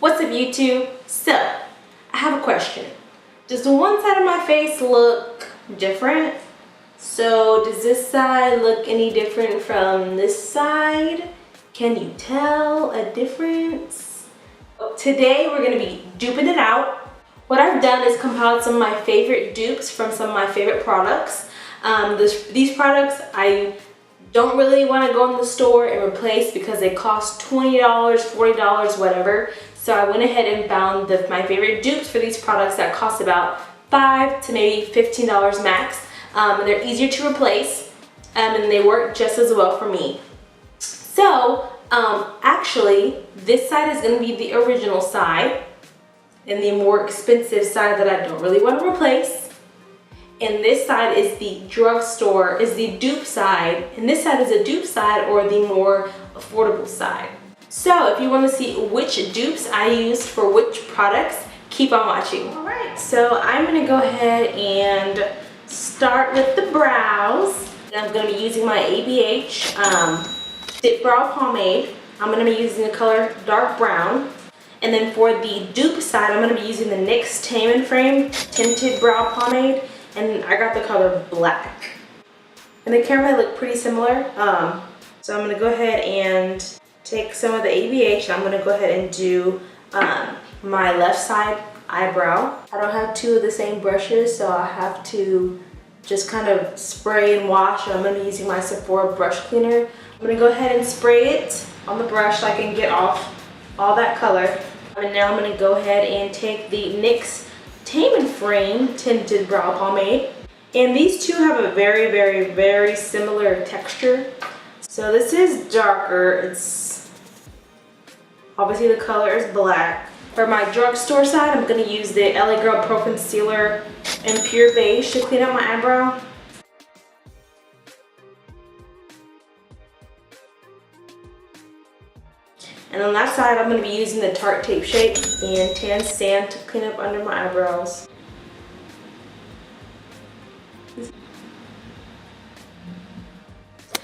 What's up, YouTube? So, I have a question. Does the one side of my face look different? So, does this side look any different from this side? Can you tell a difference? Today, we're going to be duping it out. What I've done is compiled some of my favorite dupes from some of my favorite products. These products I don't really want to go in the store and replace because they cost $20, $40, whatever. So I went ahead and found my favorite dupes for these products that cost about $5 to maybe $15 max. And they're easier to replace and they work just as well for me. So actually this side is going to be the original side and the more expensive side that I don't really want to replace. And this side is the drugstore, is the dupe side. And this side is a dupe side or the more affordable side. So if you want to see which dupes I used for which products, keep on watching. All right, so I'm going to go ahead and start with the brows. I'm going to be using my ABH Stick Brow Pomade. I'm going to be using the color dark brown. And then for the dupe side, I'm going to be using the NYX Tame & Frame Tinted Brow Pomade. And I got the color black. And the camera look pretty similar. So I'm going to go ahead and take some of the ABH. I'm going to go ahead and do my left side eyebrow. I don't have two of the same brushes, so I have to just kind of spray and wash. I'm going to be using my Sephora brush cleaner. I'm going to go ahead and spray it on the brush so I can get off all that color. And now I'm going to go ahead and take the NYX Tame & Frame Tinted Brow Pomade. And these two have a very, very, very similar texture. So this is darker. It's obviously the color is black. For my drugstore side, I'm going to use the LA Girl Pro Concealer in Pure Beige to clean up my eyebrow. And on that side, I'm going to be using the Tarte Tape Shape and Tan Sand to clean up under my eyebrows.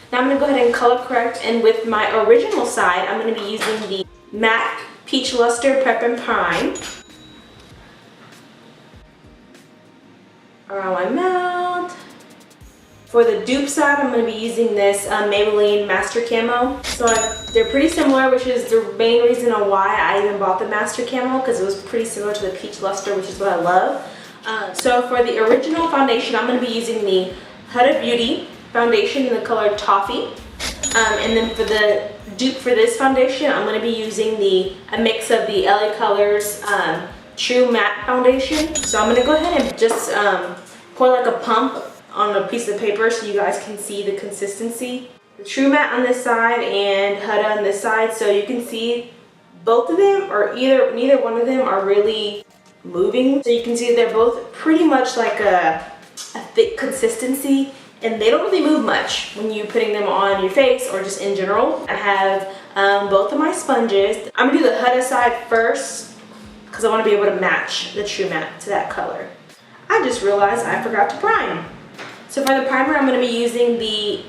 Now I'm going to go ahead and color correct, and with my original side, I'm going to be using the MAC Peach Luster Prep and Prime around my mouth. For the dupe side, I'm going to be using this Maybelline Master Camo. So they're pretty similar, which is the main reason why I even bought the Master Camo, because it was pretty similar to the Peach Luster, which is what I love. So for the original foundation, I'm going to be using the Huda Beauty foundation in the color Toffee. And then for the dupe for this foundation, I'm going to be using a mix of the LA Colors True Matte Foundation. So I'm going to go ahead and just pour like a pump on a piece of paper so you guys can see the consistency. The True Matte on this side and Huda on this side, so you can see both of them, or neither one of them are really moving. So you can see they're both pretty much like a thick consistency, and they don't really move much when you're putting them on your face or just in general. I have both of my sponges. I'm gonna do the Huda side first because I want to be able to match the True Matte to that color. I just realized I forgot to prime. So for the primer, I'm going to be using the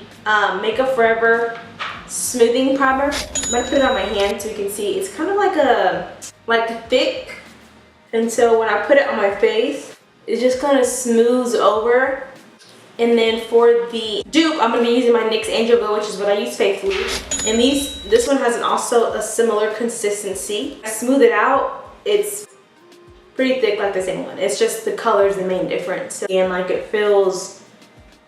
Makeup Forever Smoothing Primer. I'm going to put it on my hand so you can see. It's kind of like thick. And so when I put it on my face, it just kind of smooths over. And then for the dupe, I'm going to be using my NYX Angel Glow, which is what I use faithfully. And this one has also a similar consistency. I smooth it out. It's pretty thick like the same one. It's just the color is the main difference. And like it feels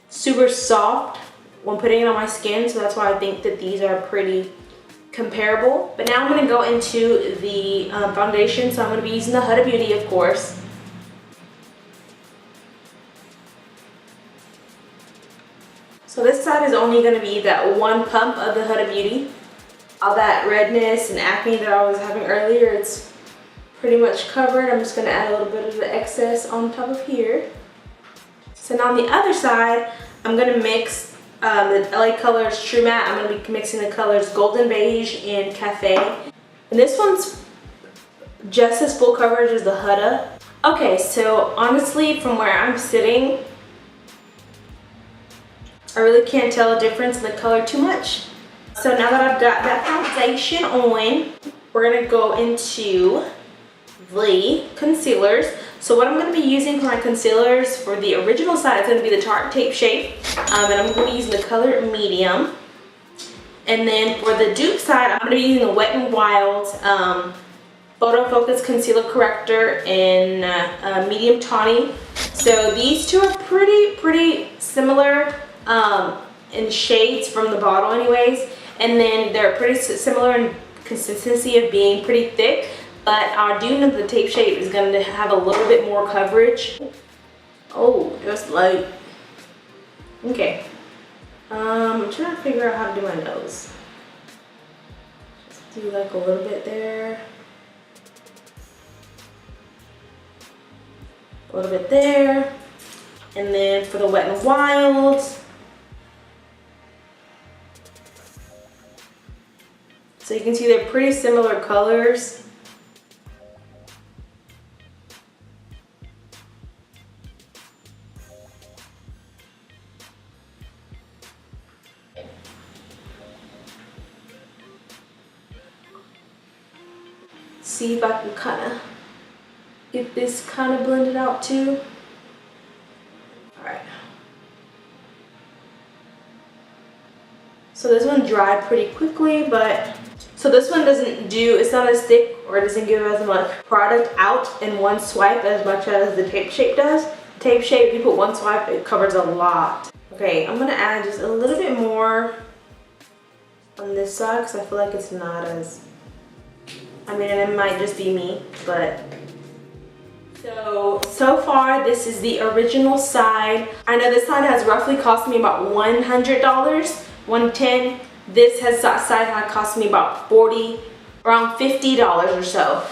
super soft when putting it on my skin, so that's why I think that these are pretty comparable. But now I'm going to go into the foundation, so I'm going to be using the Huda Beauty, of course. So this side is only going to be that one pump of the Huda Beauty. All that redness and acne that I was having earlier, it's pretty much covered. I'm just going to add a little bit of the excess on top of here. So now on the other side, I'm going to mix the LA Colors True Matte. I'm going to be mixing the colors Golden Beige and Cafe. And this one's just as full coverage as the Huda. Okay, so honestly, from where I'm sitting, I really can't tell a difference in the color too much. So now that I've got that foundation on, we're gonna go into the concealers. So what I'm going to be using for my concealers for the original side is going to be the Tarte Tape Shape, and I'm going to be using the color medium. And then for the dupe side, I'm going to be using the Wet n Wild Photo Focus Concealer Corrector in medium tawny. So these two are pretty similar in shades from the bottle anyways, and then they're pretty similar in consistency of being pretty thick. But our Dune of the Tape Shape is going to have a little bit more coverage. Oh, just light. Okay. I'm trying to figure out how to do my nose. Just do like a little bit there. A little bit there. And then for the Wet n Wild. So you can see they're pretty similar colors. See if I can kind of get this kind of blended out too. Alright. So this one dried pretty quickly, but so this one it's not as thick or it doesn't give as much product out in one swipe as much as the Tape Shape does. The Tape Shape, if you put one swipe, it covers a lot. Okay, I'm gonna add just a little bit more on this side because I feel like it's not as, I mean, it might just be me, but so far this is the original side. I know this side has roughly cost me about $100, $110. This side has cost me about around $50 or so.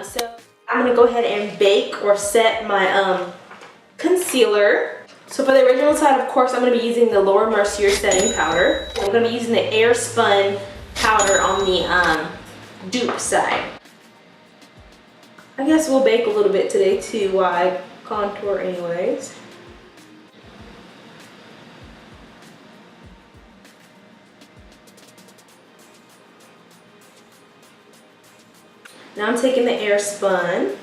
So I'm gonna go ahead and bake or set my concealer. So for the original side, of course, I'm gonna be using the Laura Mercier setting powder. I'm gonna be using the Air Spun powder on the dupe side. I guess we'll bake a little bit today too while I contour anyways. Now I'm taking the Air Spun.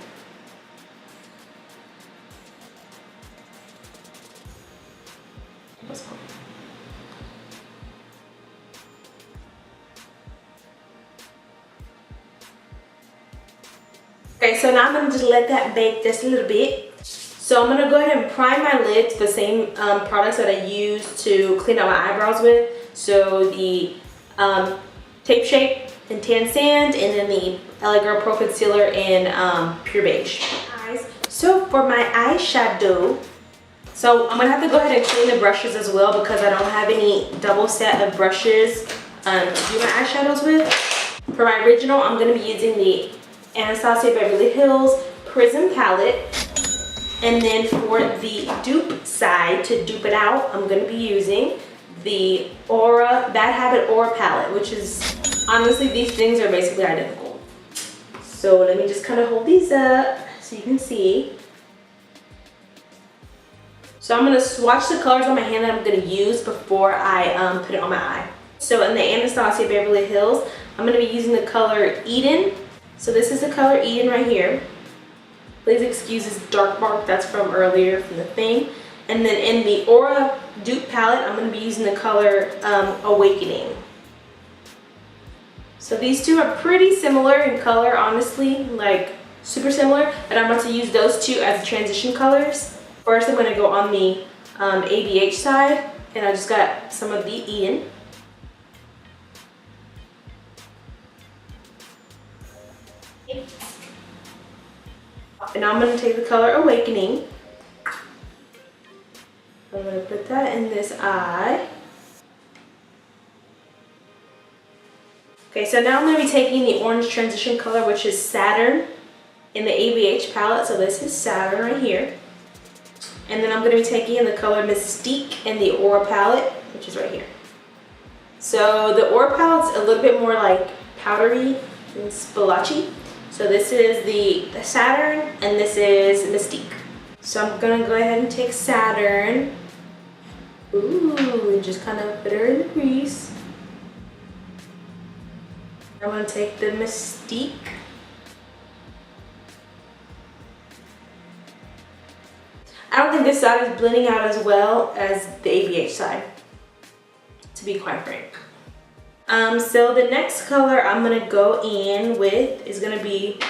Okay, so now I'm going to just let that bake just a little bit. So I'm going to go ahead and prime my lids, the same products that I use to clean out my eyebrows with. So the Tape Shape in Tan Sand, and then the LA Girl Pro Concealer in Pure Beige. So for my eyeshadow, so I'm going to have to go ahead and clean the brushes as well because I don't have any double set of brushes to do my eyeshadows with. For my original, I'm going to be using the Anastasia Beverly Hills Prism palette, and then for the dupe side, to dupe it out, I'm going to be using the Bad Habit Aura palette, which is, honestly, these things are basically identical. So let me just kind of hold these up so you can see. So I'm going to swatch the colors on my hand that I'm going to use before I put it on my eye. So in the Anastasia Beverly Hills, I'm going to be using the color Eden. So this is the color Eden right here. Please excuse this dark mark, that's from earlier from the thing. And then in the Aura dupe palette, I'm going to be using the color Awakening. So these two are pretty similar in color, honestly, like super similar. And I'm about to use those two as transition colors. First, I'm going to go on the ABH side, and I just got some of the Eden. And now I'm going to take the color Awakening. I'm going to put that in this eye. Okay, so now I'm going to be taking the orange transition color, which is Saturn, in the ABH palette. So this is Saturn right here. And then I'm going to be taking the color Mystique in the Aura palette, which is right here. So the Aura palette's a little bit more like powdery and splotchy. So this is the Saturn, and this is Mystique. So I'm going to go ahead and take Saturn. Ooh, and just kind of put her in the crease. I'm going to take the Mystique. I don't think this side is blending out as well as the ABH side, to be quite frank. So the next color I'm going to go in with is going to be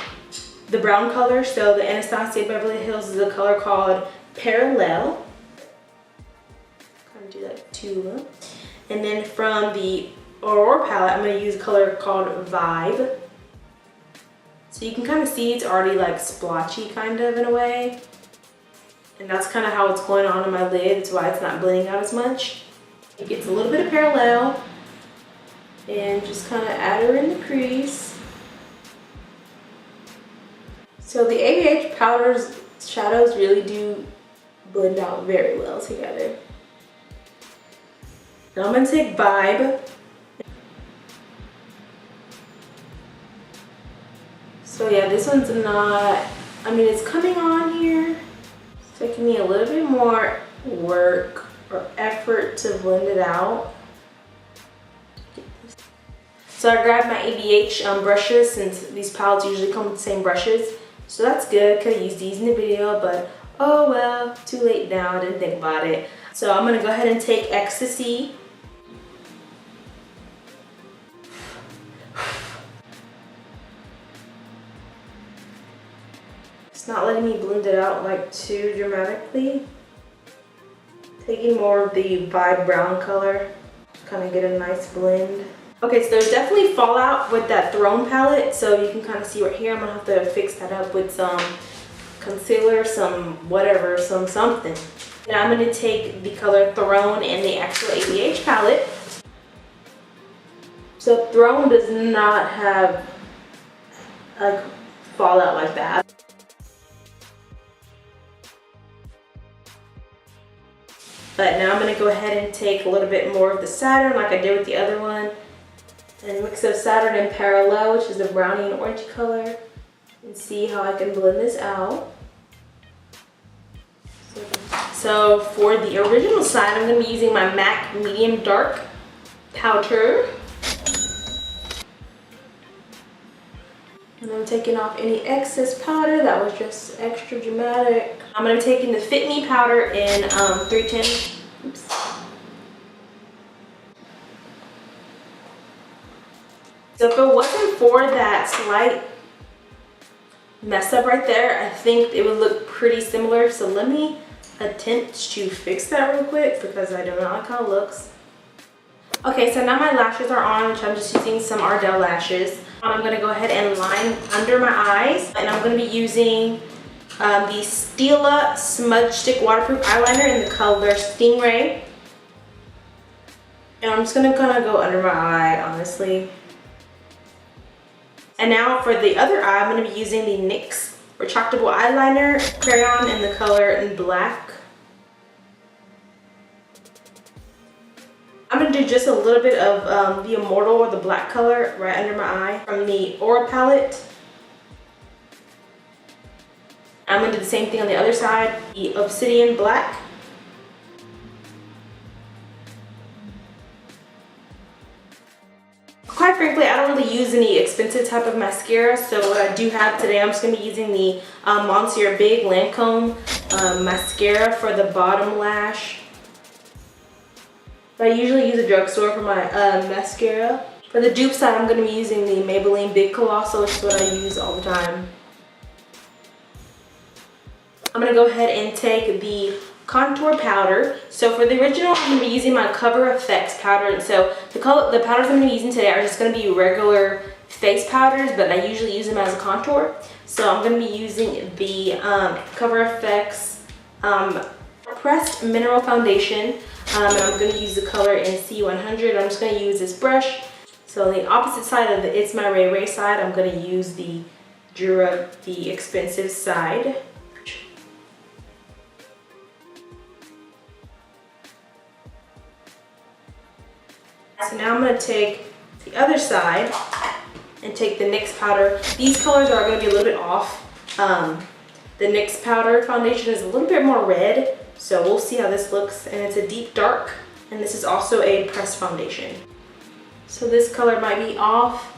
the brown color. So the Anastasia Beverly Hills is a color called Parallel. Kind of do that too. And then from the Aurora palette, I'm going to use a color called Vibe. So you can kind of see it's already like splotchy kind of in a way. And that's kind of how it's going on in my lid. That's why it's not blending out as much. It gets a little bit of Parallel. And just kind of add her in the crease. So the ABH powders, shadows really do blend out very well together. Now I'm going to take Vibe. So yeah, this one's not, I mean, it's coming on here. It's taking me a little bit more work or effort to blend it out. So I grabbed my ABH brushes, since these palettes usually come with the same brushes. So that's good, could have used these in the video, but oh well, too late now, I didn't think about it. So I'm gonna go ahead and take Ecstasy. It's not letting me blend it out like too dramatically. Taking more of the Vibe brown color, kind of get a nice blend. Okay, so there's definitely fallout with that Throne palette, so you can kind of see right here. I'm gonna have to fix that up with some concealer, some whatever, some something. Now I'm gonna take the color Throne and the actual ABH palette. So Throne does not have like fallout like that. But now I'm gonna go ahead and take a little bit more of the Saturn like I did with the other one. And mix up Saturn and Parallel, which is the brownie and orange color, and see how I can blend this out. So for the original side, I'm going to be using my MAC Medium Dark powder. And I'm taking off any excess powder that was just extra dramatic. I'm going to be taking the Fit Me powder in 310. Oops. So if it wasn't for that slight mess up right there, I think it would look pretty similar. So let me attempt to fix that real quick because I do not like how it looks. Okay, so now my lashes are on, which I'm just using some Ardell lashes. I'm going to go ahead and line under my eyes, and I'm going to be using the Stila Smudge Stick Waterproof Eyeliner in the color Stingray. And I'm just going to kind of go under my eye, honestly. And now for the other eye, I'm going to be using the NYX Retractable Eyeliner Crayon in the color in Black. I'm going to do just a little bit of the Immortal or the black color right under my eye from the Aura palette. I'm going to do the same thing on the other side, the Obsidian Black. Quite frankly, I don't really use any expensive type of mascara, so what I do have today, I'm just going to be using the Monsieur Big Lancome mascara for the bottom lash. I usually use a drugstore for my mascara. For the dupe side, I'm going to be using the Maybelline Big Colossal, which is what I use all the time. I'm going to go ahead and take the contour powder. So for the original, I'm going to be using my Cover FX powder. So the powders I'm going to be using today are just going to be regular face powders, but I usually use them as a contour. So I'm going to be using the Cover FX Pressed Mineral Foundation. And I'm going to use the color in C100. I'm just going to use this brush. So the opposite side of the It's My Ray Ray side, I'm going to use the Jura, the expensive side. So now I'm going to take the other side and take the NYX powder. These colors are going to be a little bit off. The NYX powder foundation is a little bit more red, so we'll see how this looks. And it's a deep dark, and this is also a pressed foundation. So this color might be off,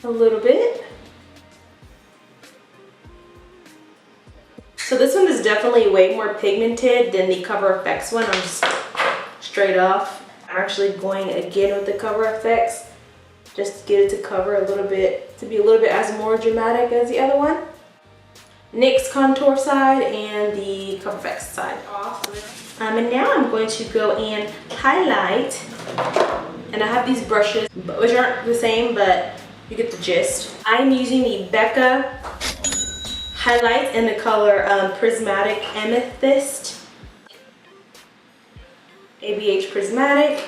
a little bit. So this one is definitely way more pigmented than the Cover FX one. I'm just straight off. I'm actually going again with the Cover FX just to get it to cover a little bit, to be a little bit as more dramatic as the other one. NYX contour side and the Cover FX side off. And now I'm going to go and highlight. And I have these brushes, which aren't the same, but you get the gist. I'm using the Becca highlight in the color Prismatic Amethyst. ABH Prismatic.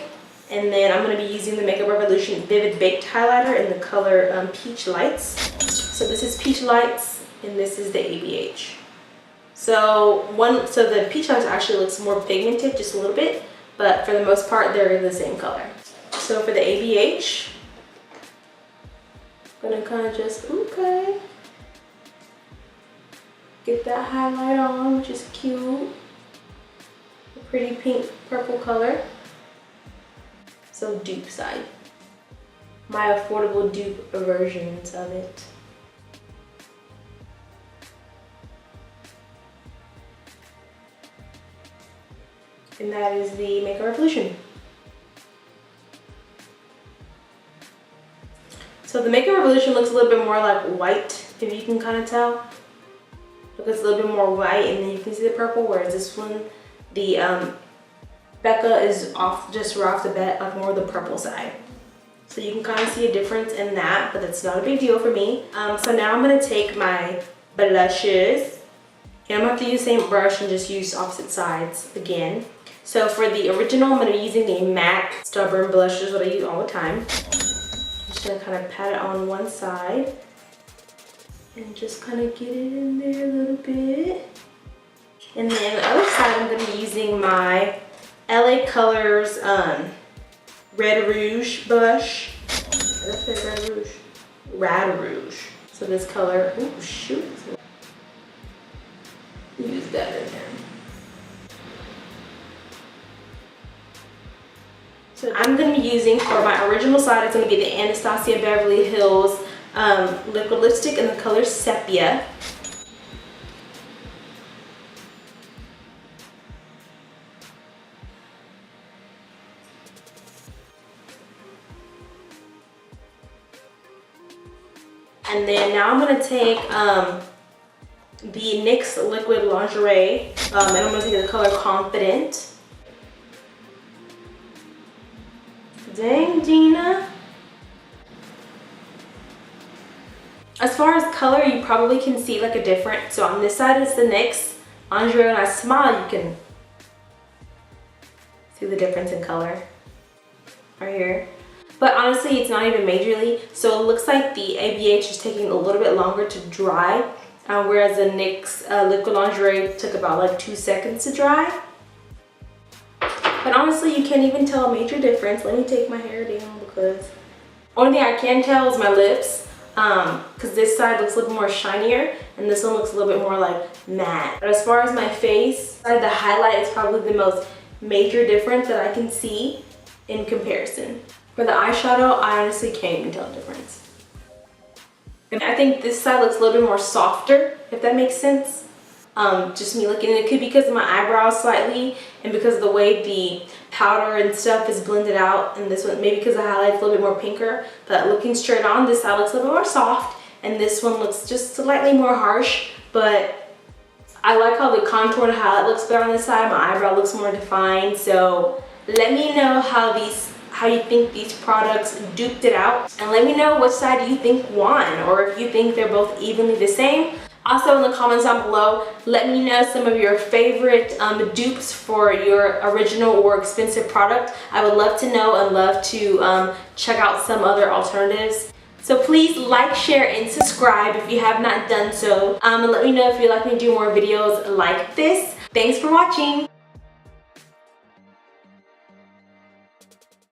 And then I'm going to be using the Makeup Revolution Vivid Baked Highlighter in the color Peach Lights. So this is Peach Lights and this is the ABH. So the Peach Lights actually looks more pigmented, just a little bit, but for the most part they're the same color. So for the ABH, I'm gonna kind of just, okay, get that highlight on, which is cute. A pretty pink purple color. So dupe side. My affordable dupe versions of it. And that is the Makeup Revolution. So the Makeup Revolution looks a little bit more like white, if you can kind of tell. Looks a little bit more white, and then you can see the purple, whereas this one, the Becca is off, just right off the bat, like more the purple side. So you can kind of see a difference in that, but that's not a big deal for me. So now I'm gonna take my blushes, and I'm gonna have to use the same brush and just use opposite sides again. So for the original, I'm gonna be using the MAC Stubborn blushes, what I use all the time. I'm just gonna kind of pat it on one side and just kind of get it in there a little bit. And then the other side, I'm gonna be using my LA Colors Red Rouge blush. Did I say Red Rouge? Rad Rouge. So this color, ooh, shoot. Use that in there. So I'm going to be using, for my original side, it's going to be the Anastasia Beverly Hills liquid lipstick in the color Sepia. And then now I'm going to take the NYX Liquid Lingerie, and I'm going to take the color Confident. Dang, Gina. As far as color, you probably can see like a difference. So on this side is the NYX Lingerie. When I smile, you can see the difference in color right here. But honestly, it's not even majorly. So it looks like the ABH is taking a little bit longer to dry, whereas the NYX Liquid Lingerie took about like 2 seconds to dry. But honestly, you can't even tell a major difference. Let me take my hair down, because only thing I can tell is my lips, because this side looks a little more shinier and this one looks a little bit more like matte. But as far as my face, the highlight is probably the most major difference that I can see in comparison. For the eyeshadow, I honestly can't even tell a difference. And I think this side looks a little bit more softer, if that makes sense. Just me looking, and it could be because of my eyebrows slightly, and because of the way the powder and stuff is blended out, and this one, maybe because the highlight's a little bit more pinker, but looking straight on, this side looks a little bit more soft, and this one looks just slightly more harsh, but I like how the contour and highlight looks better on this side. My eyebrow looks more defined, so let me know how you think these products duped it out, and let me know which side you think won, or if you think they're both evenly the same. Also in the comments down below, let me know some of your favorite dupes for your original or expensive product. I would love to know and love to check out some other alternatives. So please like, share, and subscribe if you have not done so. And let me know if you'd like me to do more videos like this. Thanks for watching.